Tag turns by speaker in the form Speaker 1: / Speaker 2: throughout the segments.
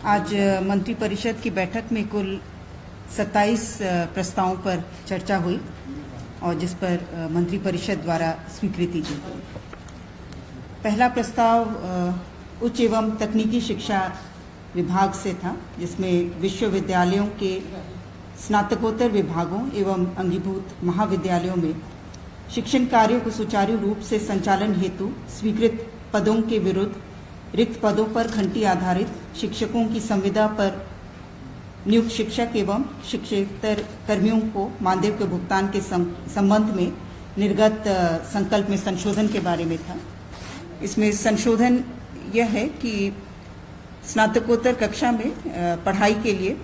Speaker 1: आज मंत्रिपरिषद की बैठक में कुल 27 प्रस्तावों पर चर्चा हुई और जिस पर मंत्रिपरिषद द्वारा स्वीकृति दी गई। पहला प्रस्ताव उच्च एवं तकनीकी शिक्षा विभाग से था, जिसमें विश्वविद्यालयों के स्नातकोत्तर विभागों एवं अंगीभूत महाविद्यालयों में शिक्षण कार्यों को सुचारू रूप से संचालन हेतु स्वीकृत पदों के विरुद्ध रिक्त पदों पर घंटी आधारित शिक्षकों की संविदा पर नियुक्त शिक्षक एवं शिक्षकेतर कर्मियों को मानदेय के भुगतान के संबंध में निर्गत संकल्प में संशोधन के बारे में था। इसमें संशोधन यह है कि स्नातकोत्तर कक्षा में पढ़ाई के लिए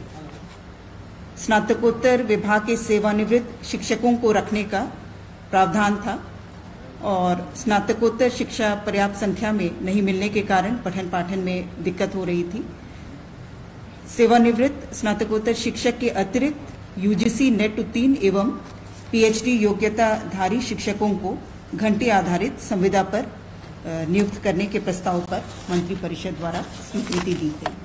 Speaker 1: स्नातकोत्तर विभाग के सेवानिवृत्त शिक्षकों को रखने का प्रावधान था और स्नातकोत्तर शिक्षा पर्याप्त संख्या में नहीं मिलने के कारण पठन पाठन में दिक्कत हो रही थी। सेवानिवृत्त स्नातकोत्तर शिक्षक के अतिरिक्त यूजीसी नेट उत्तीर्ण एवं पीएचडी योग्यताधारी शिक्षकों को घंटी आधारित संविदा पर नियुक्त करने के प्रस्ताव पर मंत्रिपरिषद द्वारा स्वीकृति दी गई।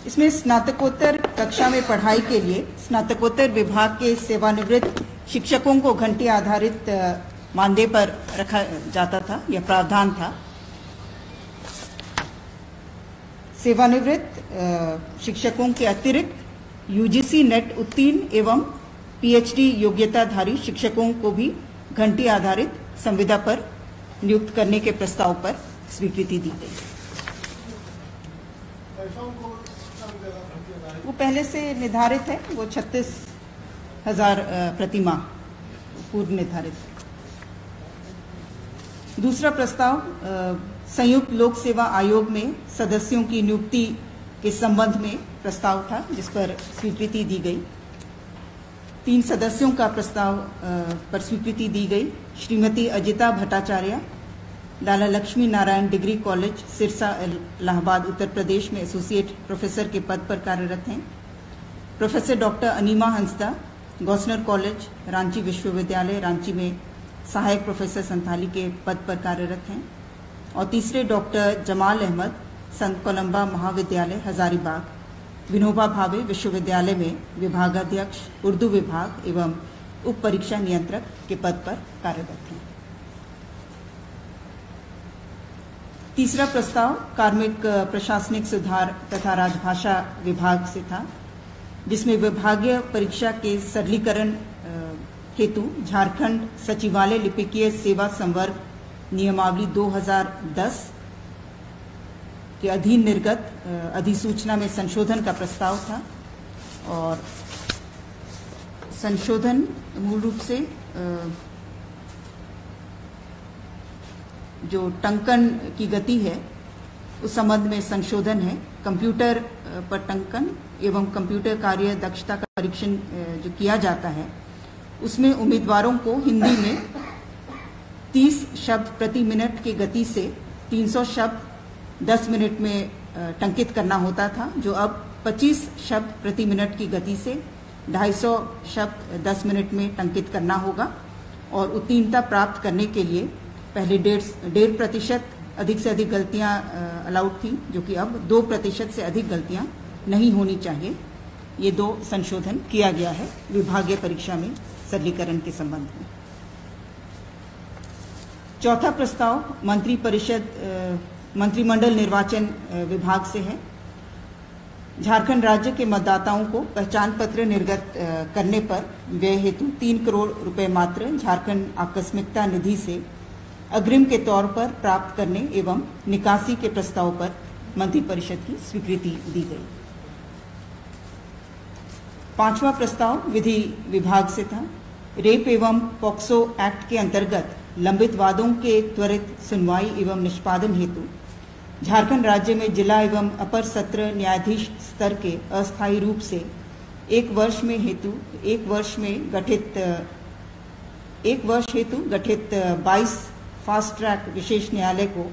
Speaker 1: इसमें स्नातकोत्तर कक्षा में पढ़ाई के लिए स्नातकोत्तर विभाग के सेवानिवृत्त शिक्षकों को घंटी आधारित मानदेय पर रखा जाता था, यह प्रावधान था। सेवानिवृत्त शिक्षकों के अतिरिक्त यूजीसी नेट उत्तीर्ण एवं पीएचडी योग्यताधारी शिक्षकों को भी घंटी आधारित संविदा पर नियुक्त करने के प्रस्ताव पर स्वीकृति दी गई। वो पहले से निर्धारित है, वो 36,000 प्रतिमाह पूर्व निर्धारित है। दूसरा प्रस्ताव संयुक्त लोक सेवा आयोग में सदस्यों की नियुक्ति के संबंध में प्रस्ताव था, जिस पर स्वीकृति दी गई। 3 सदस्यों का प्रस्ताव पर स्वीकृति दी गई। श्रीमती अजिता भट्टाचार्य लाला लक्ष्मी नारायण डिग्री कॉलेज सिरसा इलाहाबाद उत्तर प्रदेश में एसोसिएट प्रोफेसर के पद पर कार्यरत हैं। Professor doctor enema Hansda गॉसनर college Ranchi विश्वविद्यालय रांची में सहायक प्रोफेसर संथाली के पद पर कार्यरत हैं। और तीसरे डॉक्टर जमाल अहमद संत कोलंबा महाविद्यालय हजारीबाग विनोबा भावे विश्वविद्यालय में विभागाध्यक्ष उर्दू विभाग एवं उप परीक्षा नियंत्रक के पद पर कार्यरत हैं। तीसरा प्रस्ताव कार्मिक प्रशासनिक सुधार तथा राजभाषा विभाग से था, जिसमें विभागीय परीक्षा के सरलीकरण हेतु झारखंड सचिवालय लिपिकीय सेवा संवर्ग नियमावली 2010 के अधीन निर्गत अधिसूचना में संशोधन का प्रस्ताव था। और संशोधन मूल रूप से जो टंकन की गति है उस संबंध में संशोधन है। कंप्यूटर पर टंकन एवं कंप्यूटर कार्य दक्षता का परीक्षण जो किया जाता है उसमें उम्मीदवारों को हिंदी में 30 शब्द प्रति मिनट की गति से 300 शब्द 10 मिनट में टंकित करना होता था, जो अब 25 शब्द प्रति मिनट की गति से 250 शब्द 10 मिनट में टंकित करना होगा। और उत्तीर्णता प्राप्त करने के लिए पहले 1.5% अधिक से अधिक गलतियां अलाउड थी, जो कि अब 2% से अधिक गलतियां नहीं होनी चाहिए। ये 2 संशोधन किया गया है विभागीय परीक्षा में सरलीकरण के संबंध में। चौथा प्रस्ताव मंत्रिमंडल निर्वाचन विभाग से है। झारखंड राज्य के मतदाताओं को पहचान पत्र निर्गत करने पर व्यय हेतु 3 करोड़ रुपए मात्र झारखंड आकस्मिकता निधि से अग्रिम के तौर पर प्राप्त करने एवं निकासी के प्रस्ताव पर मंत्रिपरिषद की स्वीकृति दी गई। 5वां प्रस्ताव विधि विभाग से था। रेप एवं पॉक्सो एक्ट के अंतर्गत लंबित वादों के त्वरित सुनवाई एवं निष्पादन हेतु झारखंड राज्य में जिला एवं अपर सत्र न्यायाधीश स्तर के अस्थायी रूप से 1 वर्ष हेतु गठित 22 फास्ट ट्रैक विशेष न्यायालय को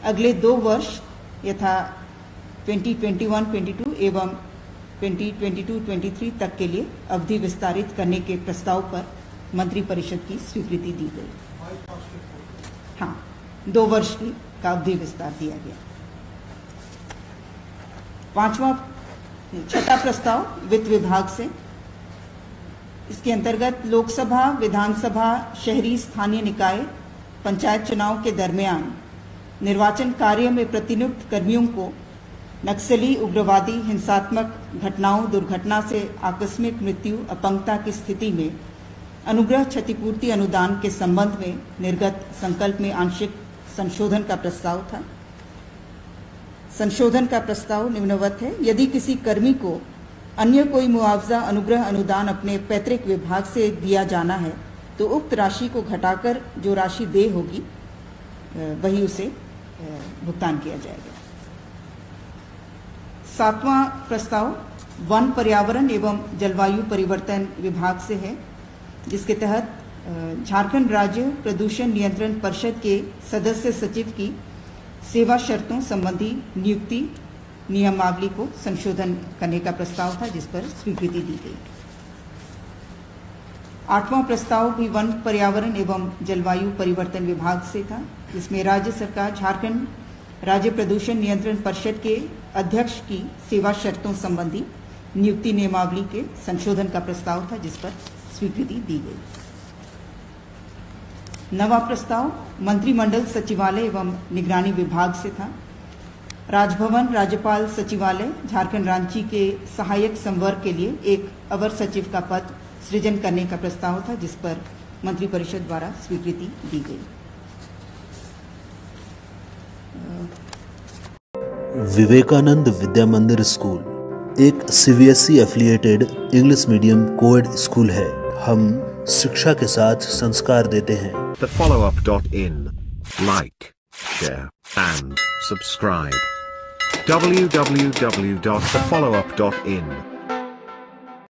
Speaker 1: अगले 2 वर्ष यथा 2021-22 एवं 2022-23 तक के लिए अवधि विस्तारित करने के प्रस्ताव पर मंत्रिपरिषद की स्वीकृति दी गई। हाँ, 2 वर्ष की का अवधि विस्तार दिया गया। छठा प्रस्ताव वित्त विभाग से। इसके अंतर्गत लोकसभा, विधानसभा, शहरी स्थानीय निकाय, पंचायत चुनाव के दरमियान निर्वाचन कार्य में प्रतिनियुक्त कर्मियों को नक्सली, उग्रवादी, हिंसात्मक घटनाओं, दुर्घटना से आकस्मिक मृत्यु, अपंगता की स्थिति में अनुग्रह क्षतिपूर्ति अनुदान के संबंध में निर्गत संकल्प में आंशिक संशोधन का प्रस्ताव था। संशोधन का प्रस्ताव निम्नवत है। यदि किसी कर्मी को अन्य कोई मुआवजा, अनुग्रह अनुदान अपने पैतृक विभाग से दिया जाना है तो उक्त राशि को घटाकर जो राशि देय होगी वही उसे भुगतान किया जाएगा। सातवां प्रस्ताव वन, पर्यावरण एवं जलवायु परिवर्तन विभाग से है, जिसके तहत झारखंड राज्य प्रदूषण नियंत्रण परिषद के सदस्य सचिव की सेवा शर्तों संबंधी नियुक्ति नियमावली को संशोधन करने का प्रस्ताव था, जिस पर स्वीकृति दी गई। आठवां प्रस्ताव भी वन, पर्यावरण एवं जलवायु परिवर्तन विभाग से था, जिसमें राज्य सरकार झारखंड राज्य प्रदूषण नियंत्रण परिषद के अध्यक्ष की सेवा शर्तों संबंधी नियुक्ति नियमावली के संशोधन का प्रस्ताव था, जिस पर स्वीकृति दी गई। नवा प्रस्ताव मंत्रिमंडल सचिवालय एवं निगरानी विभाग से था। राजभवन, राज्यपाल सचिवालय, झारखंड रांची के सहायक संवर्ग के लिए एक अवर सचिव का पद सृजन करने का प्रस्ताव था, जिस पर मंत्रिपरिषद द्वारा स्वीकृति दी गई।
Speaker 2: विवेकानंद विद्या मंदिर स्कूल एक CBSE affiliated English medium coed school है। हम शिक्षा के साथ संस्कार देते हैं।
Speaker 3: thefollowup.in Like, share and subscribe. www.thefollowup.in